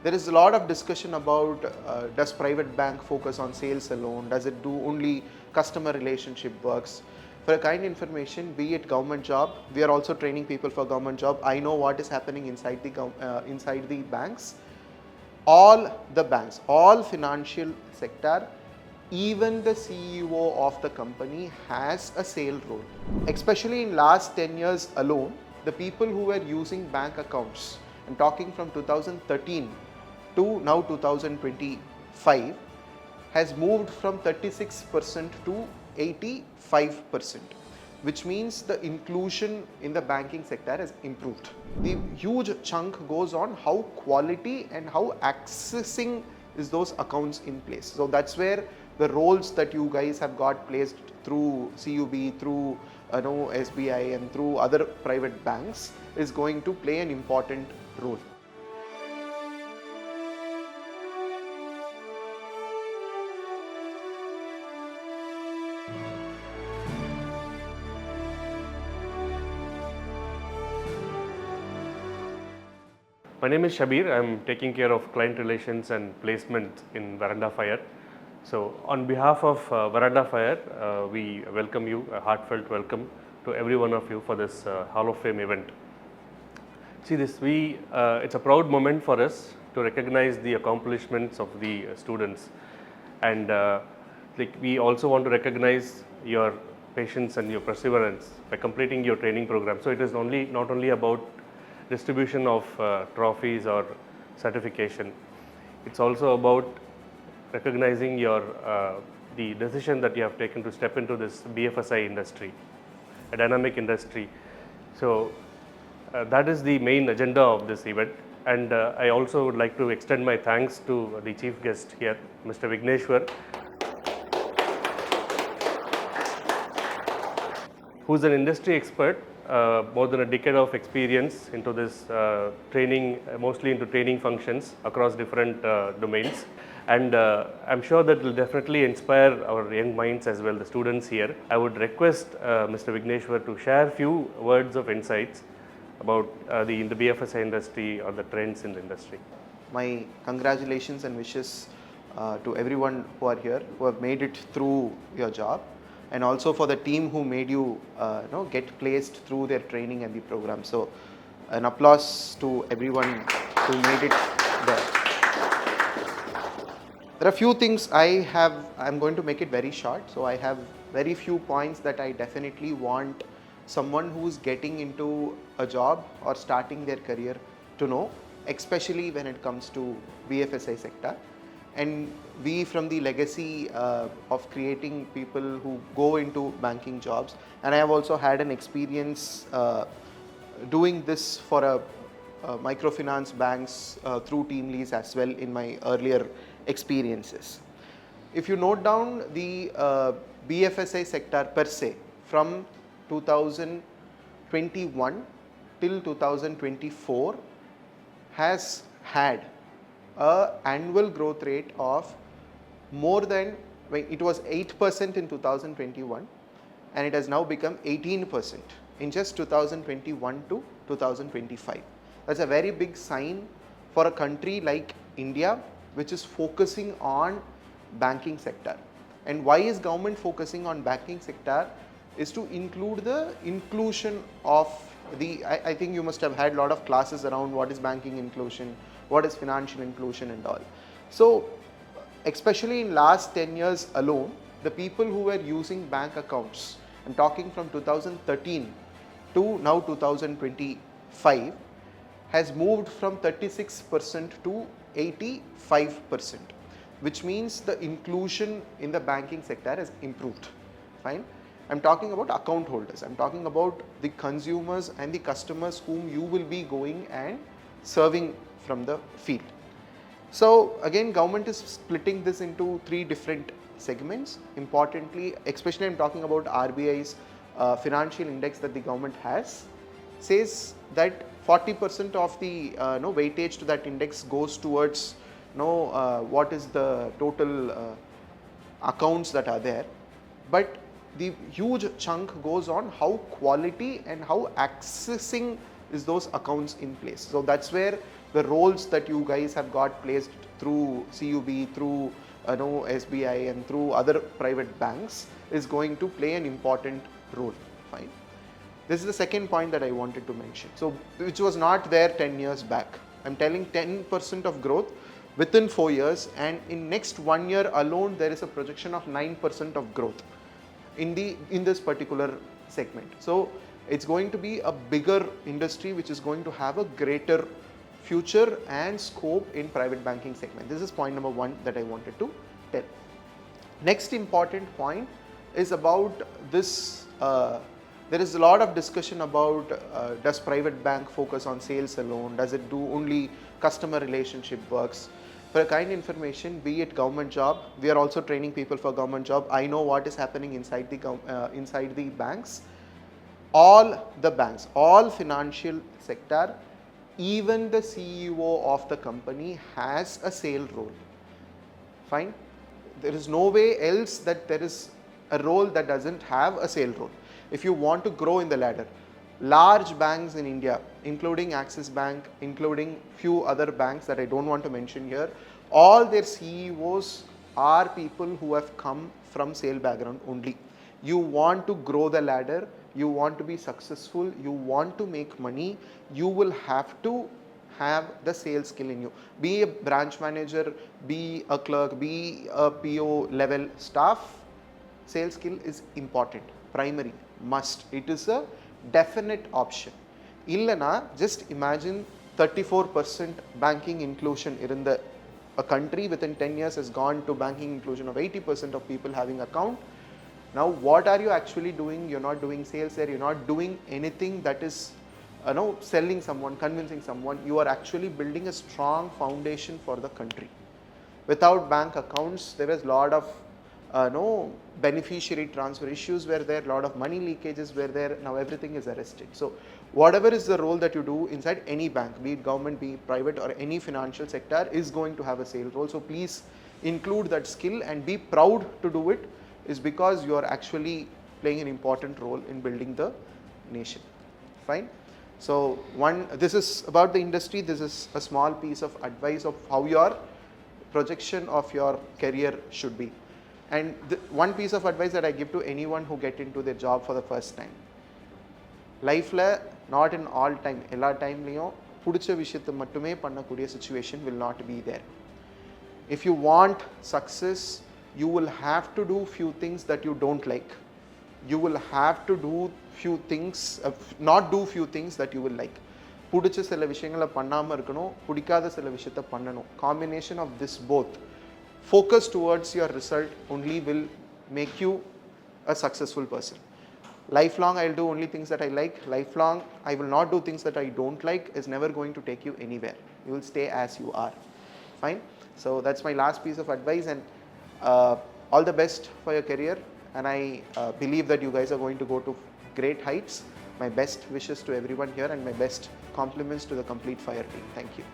There is a lot of discussion about does private bank focus on sales alone? Does it do only customer relationship works? For a kind information, be it government job, we are also training people for government job. I know what is happening inside the banks. All the banks, all financial sector, even the CEO of the company has a sale role. Especially in last 10 years alone, the people who were using bank accounts, I'm talking from 2013 to now 2025, has moved from 36% to 85%, which means the inclusion in the banking sector has improved. The huge chunk goes on how quality and how accessing is those accounts in place. So that's where the roles that you guys have got placed through CUB, through SBI and through other private banks is going to play an important role. My name is Shabir. I am taking care of client relations and placement in Veranda PHIRE. So, on behalf of Veranda PHIRE, we welcome you, a heartfelt welcome to every one of you for this Hall of Fame event. See this, it's a proud moment for us to recognize the accomplishments of the students, and we also want to recognize your patience and your perseverance by completing your training program. So, it is not only about distribution of trophies or certification. It's also about recognizing your the decision that you have taken to step into this BFSI industry, a dynamic industry. So that is the main agenda of this event, and I also would like to extend my thanks to the chief guest here, Mr. Vigneshwar, who's an industry expert, more than a decade of experience into this training, mostly into training functions across different domains. And I'm sure that will definitely inspire our young minds as well, the students here. I would request Mr. Vigneshwar to share a few words of insights about the BFSI industry or the trends in the industry. My congratulations and wishes to everyone who are here, who have made it through your job, and also for the team who made you get placed through their training and the program. So an applause to everyone who made it there. There are few things I'm going to make it very short. So I have very few points that I definitely want someone who's getting into a job or starting their career to know, especially when it comes to BFSI sector. And we from the legacy of creating people who go into banking jobs, and I have also had an experience doing this for a microfinance banks through team leads as well in my earlier experiences. If you note down the BFSI sector per se from 2021 till 2024 has had an annual growth rate of more than, it was 8% in 2021 and it has now become 18% in just 2021 to 2025. That's a very big sign for a country like India, which is focusing on banking sector. And why is government focusing on banking sector is to include the inclusion of I think you must have had a lot of classes around what is banking inclusion, what is financial inclusion and all. So especially in last 10 years alone, the people who were using bank accounts, I'm talking from 2013 to now 2025, has moved from 36% to 85%, which means the inclusion in the banking sector has improved. Fine. I'm talking about account holders. I'm talking about the consumers and the customers whom you will be going and serving from the field. So again, government is splitting this into three different segments. Importantly, especially I'm talking about RBI's financial index that the government has, says that 40% of the weightage to that index goes towards what is the total accounts that are there, but the huge chunk goes on how quality and how accessing is those accounts in place. So that's where the roles that you guys have got placed through CUB, through SBI and through other private banks is going to play an important role. Fine. This is the second point that I wanted to mention. So, which was not there 10 years back. I'm telling 10% of growth within 4 years, and in next 1 year alone there is a projection of 9% of growth in this particular segment. So, it's going to be a bigger industry which is going to have a greater future and scope in private banking segment. This is point number 1 that I wanted to tell. Next important point is about this. There is a lot of discussion about does private bank focus on sales alone? Does it do only customer relationship works? For a kind information, be it government job, we are also training people for government job. I know what is happening inside the banks. All the banks, all financial sector, even the CEO of the company has a sale role. Fine. There is no way else that there is a role that doesn't have a sale role. If you want to grow in the ladder, large banks in India, including Axis Bank, including few other banks that I don't want to mention here, all their CEOs are people who have come from sale background only. You want to grow the ladder, you want to be successful, you want to make money, you will have to have the sales skill in you. Be a branch manager, be a clerk, be a PO level staff, sales skill is important, primary, must. It is a definite option. Illana, just imagine 34% banking inclusion in a country within 10 years has gone to banking inclusion of 80% of people having account. Now what are you actually doing? You're not doing sales there, you're not doing anything that is selling someone, convincing someone. You are actually building a strong foundation for the country. Without bank accounts, there is a lot of beneficiary transfer issues were there, a lot of money leakages were there. Now everything is arrested. So whatever is the role that you do inside any bank, be it government, be it private, or any financial sector, is going to have a sales role. So please include that skill and be proud to do it, is because you are actually playing an important role in building the nation. Fine. So this is about the industry. This is a small piece of advice of how your projection of your career should be. And one piece of advice that I give to anyone who get into their job for the first time, life la not in all time, ella time liyo pudicha vishayatha mattume panna kudiya situation will not be there. If you want success, you will have to do few things that you don't like. You will have to do few things, not do few things that you will like. புடிச்ச சில விஷயங்களை பண்ணாம இருக்கணும், பிடிக்காத சில விஷயத்தை பண்ணணும். Combination of this both, focus towards your result only will make you a successful person. Lifelong I'll do only things that I like. Lifelong I will not do things that I don't like is never going to take you anywhere. You will stay as you are. Fine. So that's my last piece of advice, and all the best for your career, and I believe that you guys are going to go to great heights. My best wishes to everyone here and my best compliments to the complete FHIRE team. Thank you.